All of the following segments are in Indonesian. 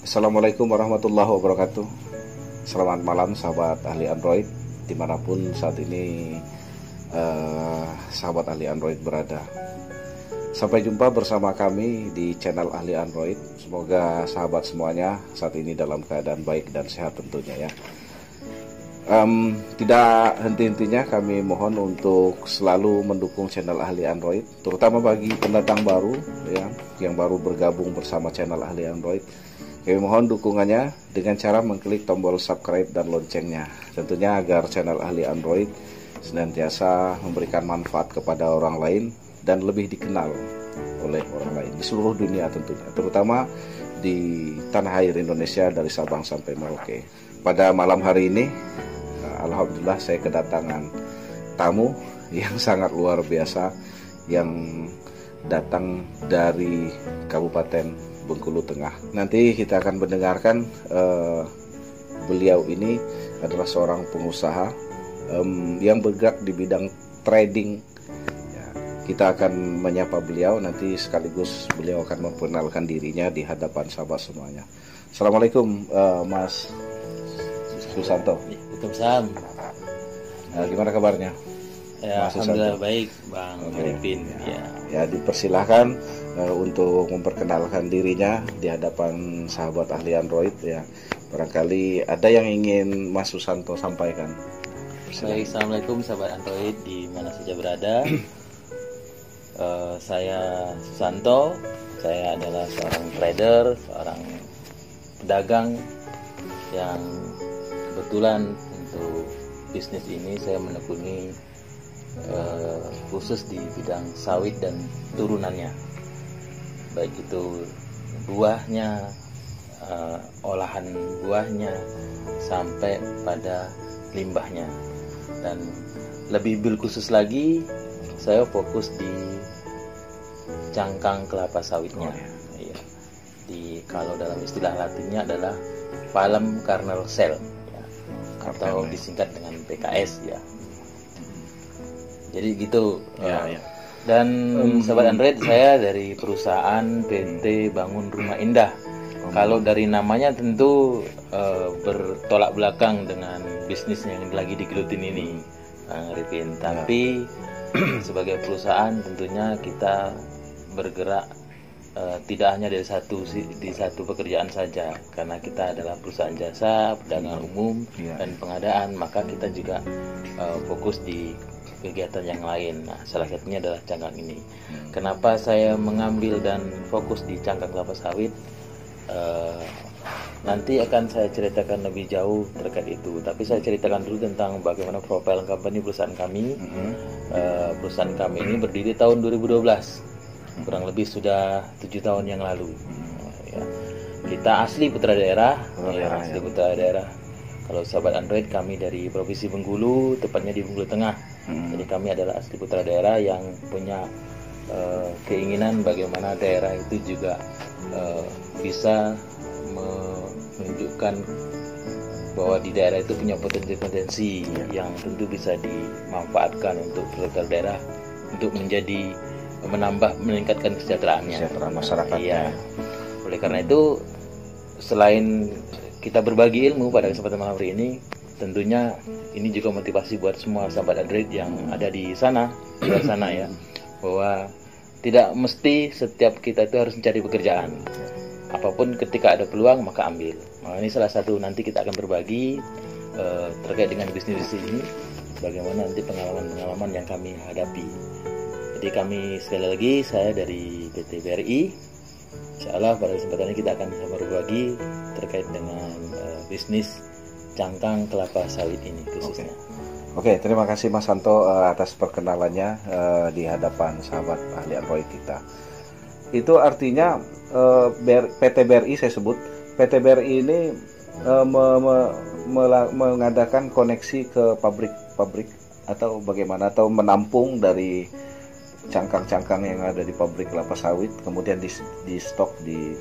Assalamualaikum warahmatullahi wabarakatuh. Selamat malam sahabat ahli Android dimanapun saat ini sahabat ahli Android berada. Sampai jumpa bersama kami di channel ahli Android. Semoga sahabat semuanya saat ini dalam keadaan baik dan sehat tentunya ya. Tidak henti-hentinya kami mohon untuk selalu mendukung channel ahli Android, terutama bagi pendatang baru ya, yang baru bergabung bersama channel ahli Android. Kami mohon dukungannya dengan cara mengklik tombol subscribe dan loncengnya, tentunya agar channel ahli Android senantiasa memberikan manfaat kepada orang lain dan lebih dikenal oleh orang lain di seluruh dunia tentunya, terutama di tanah air Indonesia dari Sabang sampai Merauke. Pada malam hari ini alhamdulillah saya kedatangan tamu yang sangat luar biasa yang datang dari Kabupaten Bengkulu Tengah. Nanti kita akan mendengarkan beliau ini adalah seorang pengusaha yang bergerak di bidang trading. Ya, kita akan menyapa beliau, nanti sekaligus beliau akan memperkenalkan dirinya di hadapan sahabat semuanya. Assalamualaikum Mas Susanto. Waalaikumsalam. Gimana kabarnya? Ya, alhamdulillah baik, Bang Arifin. Ya, dipersilahkan untuk memperkenalkan dirinya di hadapan sahabat ahli Android ya. Barangkali ada yang ingin Mas Susanto sampaikan. Baik, assalamualaikum sahabat Android di mana saja berada. Saya Susanto. Saya adalah seorang trader, seorang pedagang yang kebetulan untuk bisnis ini saya menekuni khusus di bidang sawit dan turunannya, baik itu buahnya, olahan buahnya sampai pada limbahnya, dan lebih bil khusus lagi saya fokus di cangkang kelapa sawitnya. Ya. Kalau dalam istilah latinnya adalah palm kernel shell ya, atau disingkat dengan PKS ya. Jadi gitu ya. Dan sahabat Android, saya dari perusahaan PT Bangun Rumah Indah. Kalau dari namanya tentu bertolak belakang dengan bisnis yang lagi digelutin ini, Bang Arifin. Tapi sebagai perusahaan tentunya kita bergerak tidak hanya di satu pekerjaan saja, karena kita adalah perusahaan jasa, perdagangan umum dan pengadaan, maka kita juga fokus di kegiatan yang lain. Nah, salah satunya adalah cangkang ini. Kenapa saya mengambil dan fokus di cangkang kelapa sawit? Nanti akan saya ceritakan lebih jauh terkait itu. Tapi saya ceritakan dulu tentang bagaimana profil company perusahaan kami. Perusahaan kami ini berdiri tahun 2012, kurang lebih sudah 7 tahun yang lalu. Ya. Kita asli putra daerah, asli putra daerah. Kalau sahabat Android, kami dari Provinsi Bengkulu, tepatnya di Bengkulu Tengah. Jadi kami adalah asli putra daerah yang punya keinginan bagaimana daerah itu juga bisa menunjukkan bahwa di daerah itu punya potensi-potensi yang tentu bisa dimanfaatkan untuk local daerah untuk meningkatkan kesejahteraannya, kesejahteraan masyarakat. Iya. Oleh karena itu, selain kita berbagi ilmu pada kesempatan malam hari ini, tentunya ini juga motivasi buat semua sahabat Android yang ada di sana, luar sana ya, bahwa tidak mesti setiap kita itu harus mencari pekerjaan. Apapun ketika ada peluang maka ambil. Nah, ini salah satu, nanti kita akan berbagi terkait dengan bisnis ini, bagaimana nanti pengalaman-pengalaman yang kami hadapi. Jadi kami sekali lagi, saya dari PT BRI. Insyaallah pada kesempatan ini kita akan berbagi terkait dengan bisnis cangkang kelapa sawit ini khususnya. Oke, terima kasih Mas Santo atas perkenalannya di hadapan sahabat ahli Android kita. Itu artinya PT BRI, saya sebut PT BRI ini mengadakan koneksi ke pabrik-pabrik atau bagaimana, atau menampung dari cangkang-cangkang yang ada di pabrik kelapa sawit, kemudian di stok di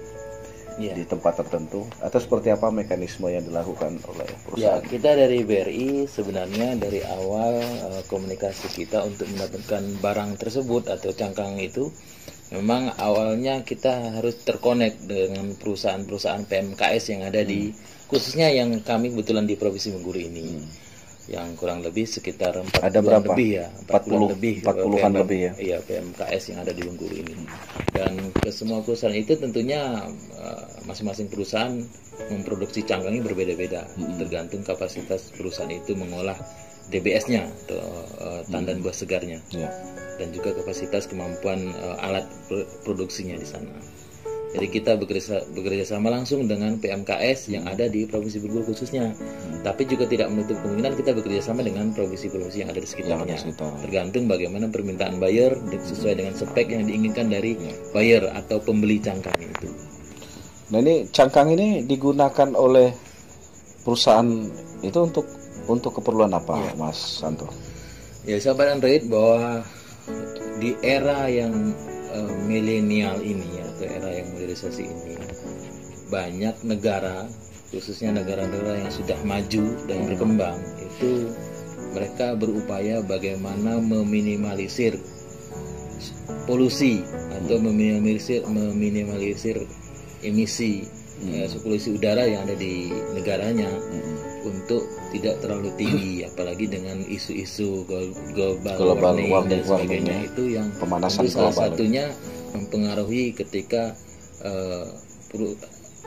Iya. di tempat tertentu, atau seperti apa mekanisme yang dilakukan oleh Ya, perusahaan? kita dari BRI sebenarnya dari awal komunikasi kita untuk mendapatkan barang tersebut atau cangkang itu, memang awalnya kita harus terkonek dengan perusahaan-perusahaan PMKS yang ada di, khususnya yang kami kebetulan di Provinsi Bengkulu ini, yang kurang lebih sekitar 40 Ada berapa? lebih ya, 40 lebih, 40-an lebih ya? Iya, PMKS yang ada di Bengkulu ini. Dan ke semua perusahaan itu tentunya masing-masing perusahaan memproduksi cangkangnya berbeda-beda, tergantung kapasitas perusahaan itu mengolah DBS-nya atau tandan buah segarnya, Ya. dan juga kapasitas kemampuan alat produksinya di sana. Jadi kita bekerja sama langsung dengan PMKS yang ada di Provinsi Bengkulu khususnya. Tapi juga tidak menutup kemungkinan kita bekerja sama dengan provinsi-provinsi yang ada di sekitarnya. Tergantung bagaimana permintaan buyer sesuai dengan spek yang diinginkan dari buyer atau pembeli cangkang itu. Nah, ini cangkang ini digunakan oleh perusahaan itu untuk keperluan apa, Mas Santo? Ya, sahabat Android, bahwa di era yang milenial ini atau era yang modernisasi ini, banyak negara, khususnya negara-negara yang sudah maju dan berkembang, itu mereka berupaya bagaimana meminimalisir polusi atau meminimalisir emisi polusi udara yang ada di negaranya untuk tidak terlalu tinggi, apalagi dengan isu-isu global warming dan sebagainya, itu yang pemanasan salah global satunya mempengaruhi ketika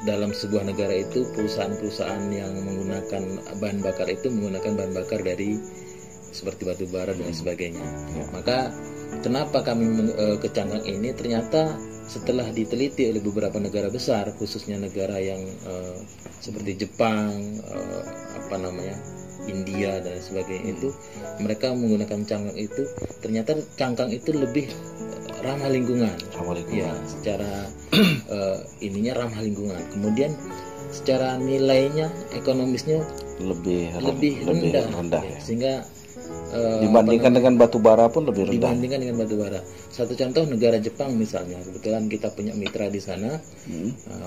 dalam sebuah negara itu perusahaan-perusahaan yang menggunakan bahan bakar itu menggunakan bahan bakar dari seperti batu bara dan sebagainya. Maka kenapa kami ke cangkang ini, ternyata setelah diteliti oleh beberapa negara besar, khususnya negara yang seperti Jepang, India dan sebagainya, itu mereka menggunakan cangkang itu, ternyata cangkang itu lebih ramah lingkungan. Ya, secara ininya ramah lingkungan. Kemudian secara nilainya, ekonomisnya lebih rendah ya. Sehingga dibandingkan dengan batu bara pun lebih rendah. Dibandingkan dengan batu bara. Satu contoh, negara Jepang misalnya, kebetulan kita punya mitra di sana.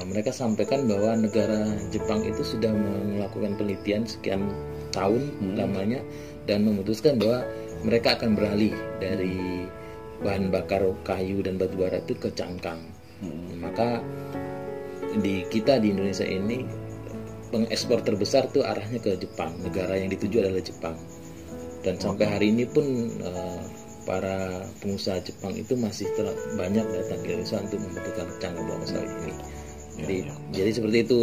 Mereka sampaikan bahwa negara Jepang itu sudah melakukan penelitian sekian tahun lamanya dan memutuskan bahwa mereka akan beralih dari bahan bakar kayu dan batu bara itu ke cangkang. Maka kita di Indonesia ini pengekspor terbesar tuh arahnya ke Jepang. Negara yang dituju adalah Jepang. Dan sampai hari ini pun para pengusaha Jepang itu masih banyak datang ke Indonesia untuk membutuhkan cangkang kelapa sawit ini. Jadi seperti itu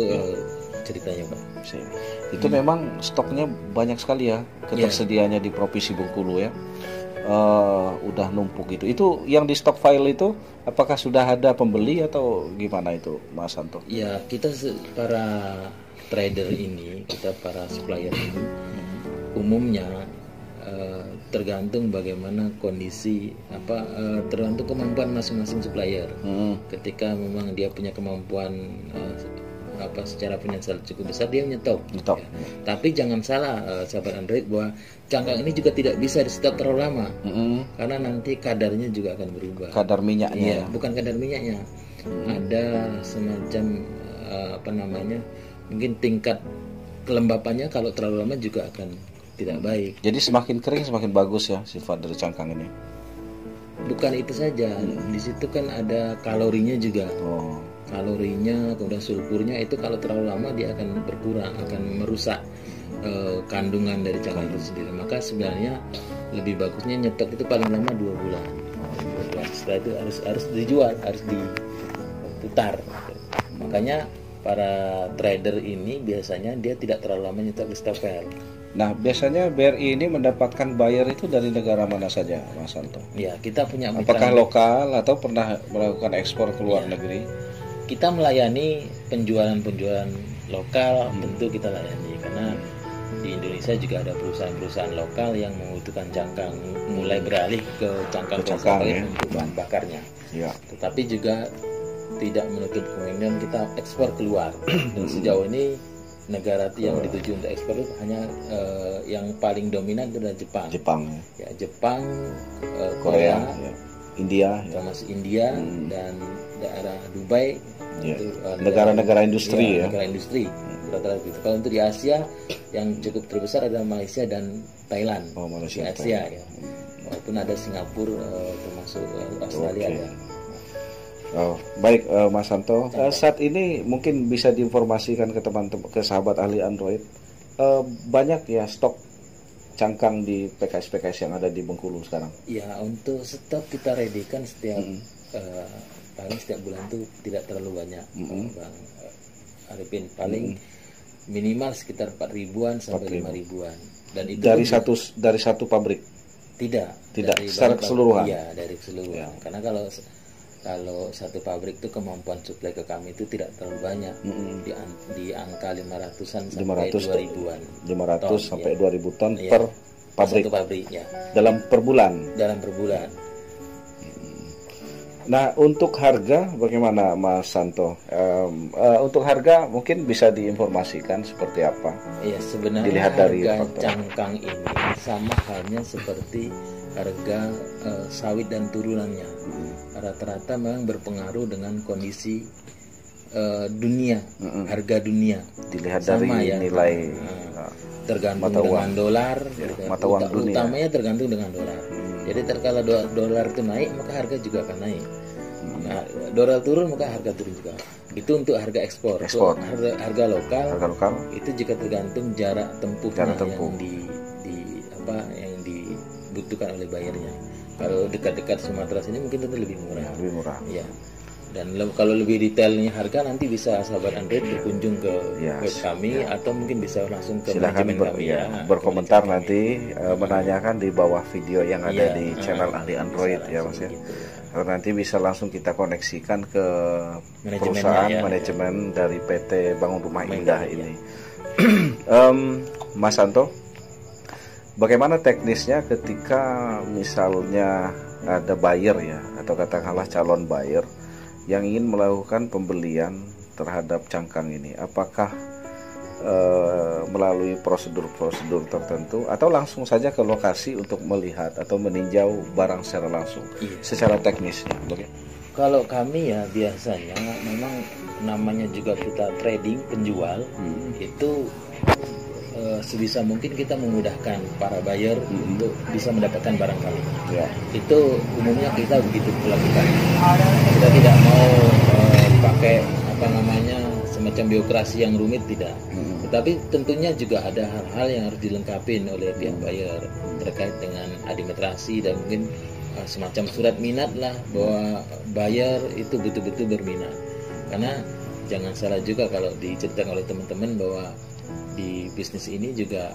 ceritanya, Pak. Itu memang stoknya banyak sekali ya, ketersediaannya di Provinsi Bengkulu ya. Udah numpuk gitu. Itu yang di stok file itu apakah sudah ada pembeli atau gimana itu, Mas Santo? Ya, kita para trader ini, kita para supplier ini umumnya tergantung bagaimana kondisi tergantung kemampuan masing-masing supplier. Ketika memang dia punya kemampuan secara finansial cukup besar, dia nyetok. Ya. Tapi jangan salah sahabat Android, bahwa cangkang ini juga tidak bisa di stok terlalu lama, karena nanti kadarnya juga akan berubah. Kadar minyaknya? Bukan kadar minyaknya, ada semacam mungkin tingkat kelembapannya kalau terlalu lama juga akan tidak baik. Jadi semakin kering semakin bagus ya sifat dari cangkang ini? Bukan itu saja, di situ kan ada kalorinya juga. Kalorinya, kemudian sulfurnya itu kalau terlalu lama dia akan berkurang, akan merusak kandungan dari cangkang itu sendiri. Maka sebenarnya lebih bagusnya nyetok itu paling lama 2 bulan. Setelah itu harus dijual, harus diputar. Makanya para trader ini biasanya dia tidak terlalu lama nyetok di stok file. Nah, biasanya BRI ini mendapatkan buyer itu dari negara mana saja, Mas Santo? Ya, kita punya mitra. Apakah lokal atau pernah melakukan ekspor ke luar negeri? Kita melayani penjualan lokal, tentu kita layani, karena di Indonesia juga ada perusahaan-perusahaan lokal yang membutuhkan cangkang, mulai beralih ke cangkang untuk bahan bakarnya. Ya. Tetapi juga tidak menutup kemungkinan kita ekspor keluar. Dan sejauh ini negara yang dituju untuk ekspor itu hanya yang paling dominan itu adalah Jepang. Ya. Jepang, Korea, ya. India, termasuk India dan daerah Dubai, Ya. itu, Negara-negara industri ya. negara industri rata-rata gitu. Kalau untuk di Asia yang cukup terbesar adalah Malaysia dan Thailand. Oh, Malaysia, di Asia ya. Walaupun ada Singapura, termasuk Australia Oke. ada. Oh, baik Mas Santo. Saat ini mungkin bisa diinformasikan ke teman-teman, ke sahabat ahli Android, banyak ya stok cangkang di PKS-PKS yang ada di Bengkulu sekarang. Ya, untuk stok kita ready kan setiap paling setiap bulan tuh tidak terlalu banyak, Bang Arifin. Paling minimal sekitar 4 ribuan sampai 5 ribuan. Dan itu dari satu pabrik. Tidak Tidak, dari secara banyak keseluruhan? Iya, dari keseluruhan. Karena kalau satu pabrik itu kemampuan suplai ke kami itu tidak terlalu banyak, di angka 500-an sampai 2 ribuan 500 ton, sampai ya. 2000 ton Iya, per pabrik satu pabrik ya, dalam per bulan. dalam per bulan. Nah, untuk harga bagaimana Mas Santo? Untuk harga mungkin bisa diinformasikan seperti apa? Ya, sebenarnya Dilihat dari harga faktor. cangkang ini sama halnya seperti harga sawit dan turunannya. Rata-rata memang berpengaruh dengan kondisi dunia, harga dunia. Dilihat Sama dari ya. nilai Tergantung mata uang. dengan dolar, Ya, gitu. mata uang dunia. Utamanya tergantung dengan dolar. Jadi terkala dolar itu naik, maka harga juga akan naik. Nah, dolar turun, maka harga turun juga. Itu untuk harga ekspor. Ekspor. Untuk harga lokal, harga lokal. itu juga tergantung jarak tempuhnya Jarak tempuh. yang dibutuhkan oleh bayarnya. Kalau dekat-dekat Sumatera sini mungkin tentu lebih murah. Lebih murah. Ya. Dan kalau lebih detailnya harga, nanti bisa sahabat Android berkunjung ke Ya, web kami atau mungkin bisa langsung ke Silakan manajemen kami berkomentar ke manajemen nanti, menanyakan di bawah video yang ada Iya, di channel ahli Android bisa ya Mas langsung ya. gitu. Karena nanti bisa langsung kita koneksikan ke Manajemennya, perusahaan ya. manajemen dari PT Bangun Rumah Rumah Indah Indah, ini. Mas Santo, bagaimana teknisnya ketika misalnya ada buyer ya, atau katakanlah calon buyer yang ingin melakukan pembelian terhadap cangkang ini? Apakah melalui prosedur-prosedur tertentu atau langsung saja ke lokasi untuk melihat atau meninjau barang secara langsung? Iya. Secara teknisnya Kalau kami ya biasanya memang namanya juga kita trading penjual, itu sebisa mungkin kita memudahkan para buyer untuk bisa mendapatkan barang kami. ya. Itu umumnya kita begitu lakukan. Kita tidak mau pakai semacam birokrasi yang rumit, tidak. Tetapi tentunya juga ada hal-hal yang harus dilengkapi oleh pihak buyer terkait dengan administrasi dan mungkin semacam surat minat lah, bahwa buyer itu betul-betul berminat. Karena jangan salah juga kalau diceritakan oleh teman-teman bahwa di bisnis ini juga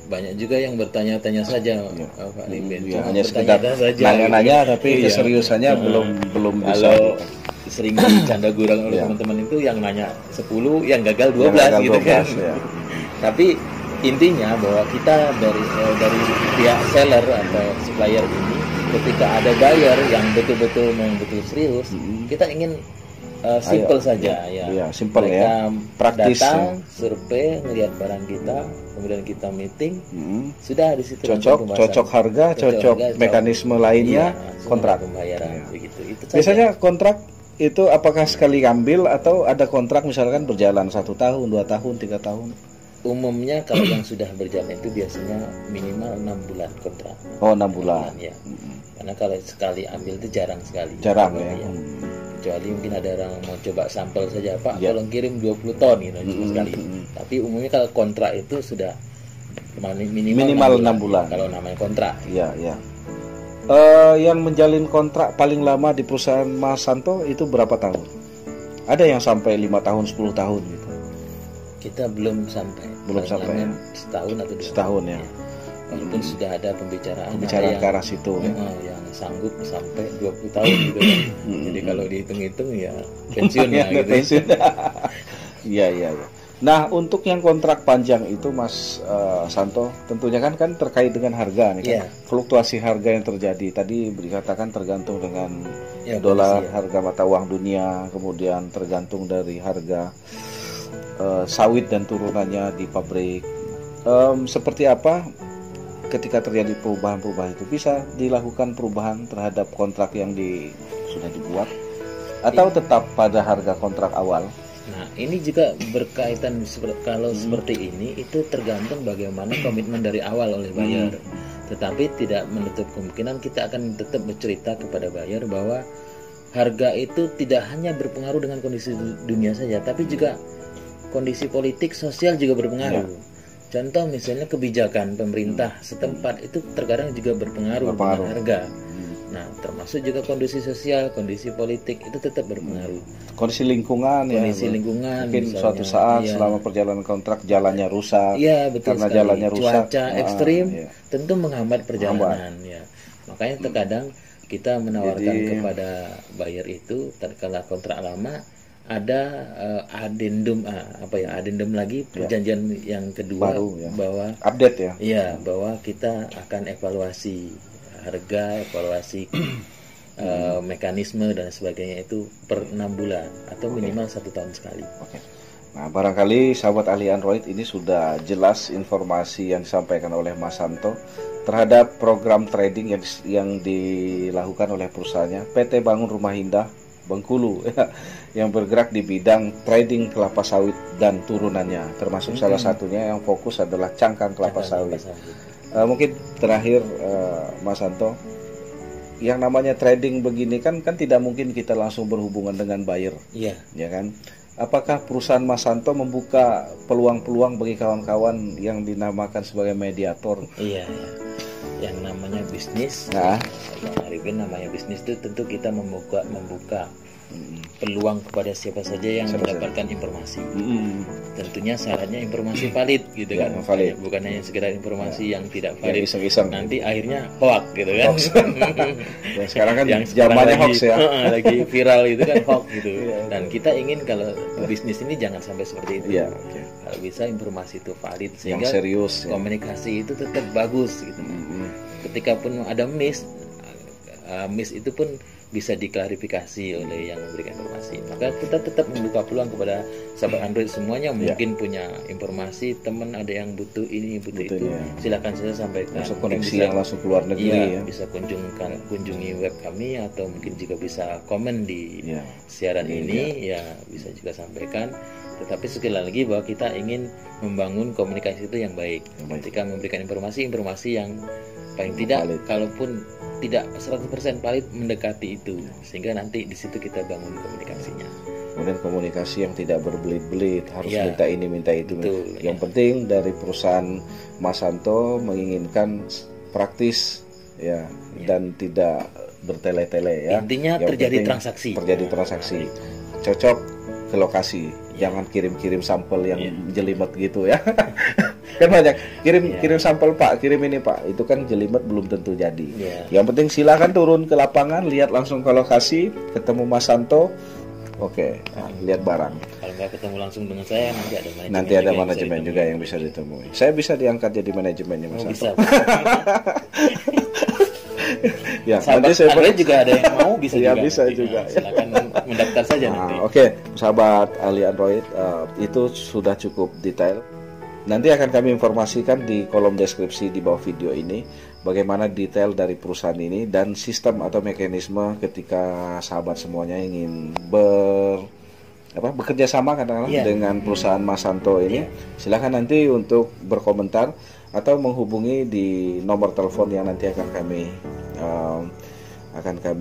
banyak juga yang bertanya-tanya saja, Pak Arifin. Ya, Cuma hanya sekedar bertanya-tanya saja, nanya-nanya gitu. tapi Iya. keseriusannya belum bisa. Kalau sering bercanda gurang oleh teman-teman itu yang nanya 10, yang gagal 12 gagal gitu 12, kan. ya. Tapi intinya bahwa kita dari pihak seller atau supplier ini, ketika ada buyer yang betul-betul serius, kita ingin simple saja ya. Iya, simple Mereka ya. Praktis. datang, survei, melihat barang kita, kemudian kita meeting, sudah di situ Cocok harga, cocok mekanisme lainnya, kontrak. Pembayaran begitu. Itu saja. Biasanya kontrak itu apakah sekali ngambil atau ada kontrak misalkan berjalan 1 tahun, 2 tahun, 3 tahun? Umumnya kalau yang sudah berjalan itu biasanya minimal 6 bulan kontrak. Oh, 6 bulan. Ya. Karena kalau sekali ambil itu jarang sekali. Jarang ya. Kecuali mungkin ada orang mau coba sampel saja, Pak, Ya. tolong kirim 20 ton gitu cuma sekali. Tapi umumnya kalau kontrak itu sudah minimal 6 bulan. Kalau namanya kontrak. Iya, iya. Yang menjalin kontrak paling lama di perusahaan Mas Santo itu berapa tahun? Ada yang sampai 5 tahun, 10 tahun gitu. Kita belum sampai. Belum Paling sampai, lama setahun atau 2 Setahun ya. Walaupun sudah ada pembicaraan Bicara ada ke arah situ ya. yang sanggup sampai 20 tahun gitu kan. Jadi kalau dihitung-hitung ya pensiun ya gitu. Pensiun. Iya, iya, iya. Nah, untuk yang kontrak panjang itu Mas Santo, tentunya kan terkait dengan harga nih kan. Iya. Fluktuasi harga yang terjadi tadi dikatakan tergantung dengan Ya, dolar, kondisi ya. harga mata uang dunia, kemudian tergantung dari harga sawit dan turunannya di pabrik. Seperti apa ketika terjadi perubahan-perubahan itu bisa dilakukan perubahan terhadap kontrak yang sudah dibuat? atau tetap pada harga kontrak awal? Nah, ini juga berkaitan kalau seperti ini itu tergantung bagaimana komitmen dari awal oleh buyer. Tetapi tidak menutup kemungkinan kita akan tetap bercerita kepada buyer bahwa harga itu tidak hanya berpengaruh dengan kondisi dunia saja, tapi juga kondisi politik sosial juga berpengaruh. Contoh misalnya kebijakan pemerintah setempat itu terkadang juga berpengaruh dengan harga. Nah, termasuk juga kondisi sosial, kondisi politik itu tetap berpengaruh. Kondisi lingkungan, lingkungan mungkin misalnya, suatu saat selama perjalanan kontrak jalannya rusak, betul karena sekali. Jalannya rusak, cuaca ekstrim tentu menghambat perjalanan. Makanya terkadang kita menawarkan kepada buyer itu, terkala kontrak lama ada adendum adendum lagi perjanjian yang kedua baru, bahwa update bahwa kita akan evaluasi harga, evaluasi mekanisme dan sebagainya itu per 6 bulan atau minimal 1 tahun sekali. Nah, barangkali sahabat ahli Android ini sudah jelas informasi yang disampaikan oleh Mas Santo terhadap program trading yang dilakukan oleh perusahaannya PT Bangun Rumah Indah Bengkulu yang bergerak di bidang trading kelapa sawit dan turunannya, termasuk salah satunya yang fokus adalah cangkang kelapa sawit. Mungkin terakhir Mas Santo, yang namanya trading begini kan tidak mungkin kita langsung berhubungan dengan buyer, ya kan? Apakah perusahaan Mas Santo membuka peluang-peluang bagi kawan-kawan yang dinamakan sebagai mediator? Iya. Yang namanya bisnis, Bang Arifin, namanya bisnis itu tentu kita membuka peluang kepada siapa saja yang mendapatkan informasi. Tentunya syaratnya informasi valid gitu kan. Valid. Bukan hanya sekedar informasi yang tidak valid. Iseng-iseng. Nanti akhirnya hoax gitu kan. Dan sekarang kan zamannya hoax ya. Lagi viral itu kan hoax gitu. Dan kita ingin kalau bisnis ini jangan sampai seperti itu. Kalau bisa informasi itu valid sehingga yang serius, komunikasi itu tetap bagus gitu. Ketika pun ada miss itu pun bisa diklarifikasi oleh yang memberikan informasi. Maka kita tetap membuka peluang kepada sahabat Android semuanya, mungkin punya informasi, teman ada yang butuh ini, butuh itu, silakan saja sampaikan. Masuk koneksi yang langsung keluar negeri bisa kunjungi web kami, atau mungkin juga bisa komen di siaran ini, bisa juga sampaikan. Tetapi sekali lagi bahwa kita ingin membangun komunikasi itu yang baik. Ketika memberikan informasi yang paling tidak valid. Kalaupun tidak 100% valid, mendekati itu, sehingga nanti di situ kita bangun komunikasinya. Kemudian komunikasi yang tidak berbelit-belit, harus minta ini minta itu. Betul, yang penting dari perusahaan Mas Santo menginginkan praktis dan tidak bertele-tele ya. Intinya yang terjadi transaksi. Cocok ke lokasi. Jangan kirim-kirim sampel yang jelimet gitu ya. Kan banyak kirim sampel Pak, kirim ini Pak, itu kan jelimet belum tentu jadi. Yang penting silakan turun ke lapangan, lihat langsung ke lokasi, ketemu Mas Santo, lihat barang. Kalau nggak ketemu langsung dengan saya, nanti ada manajemen juga yang bisa ditemui. Saya bisa diangkat jadi manajemennya Mas Santo. Bisa. Nanti saya juga ada yang mau bisa juga. Silakan mendaftar saja nanti. Sahabat ahli Android, itu sudah cukup detail. Nanti akan kami informasikan di kolom deskripsi di bawah video ini bagaimana detail dari perusahaan ini dan sistem atau mekanisme ketika sahabat semuanya ingin bekerja sama katakanlah dengan perusahaan Mas Santo ini. Silakan nanti untuk berkomentar atau menghubungi di nomor telepon yang nanti akan kami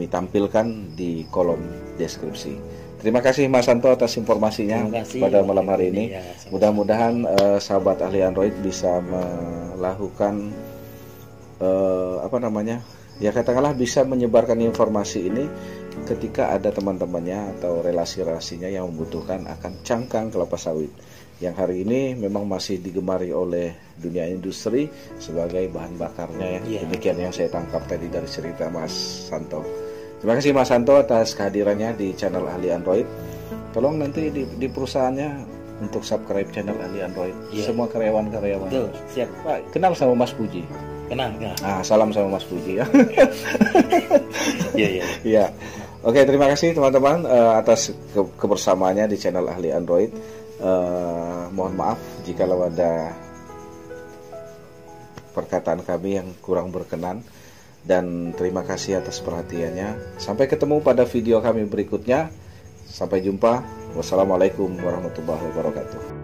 tampilkan di kolom deskripsi. Terima kasih Mas Santo atas informasinya pada malam hari ini. Mudah-mudahan sahabat ahli Android bisa melakukan katakanlah bisa menyebarkan informasi ini ketika ada teman-temannya atau relasi-relasinya yang membutuhkan akan cangkang kelapa sawit yang hari ini memang masih digemari oleh dunia industri sebagai bahan bakarnya ya. Demikian yang saya tangkap tadi dari cerita Mas Santo. Terima kasih Mas Santo atas kehadirannya di channel Ahli Android. Tolong nanti di perusahaannya untuk subscribe channel Ahli Android. Semua karyawan-karyawan. Betul, siap. Pak, kenal sama Mas Puji? Kenal. Salam sama Mas Puji ya. Iya. Oke, terima kasih teman-teman atas kebersamaannya di channel Ahli Android. Mohon maaf jika ada perkataan kami yang kurang berkenan. Dan terima kasih atas perhatiannya. Sampai ketemu pada video kami berikutnya. Sampai jumpa. Wassalamualaikum warahmatullahi wabarakatuh.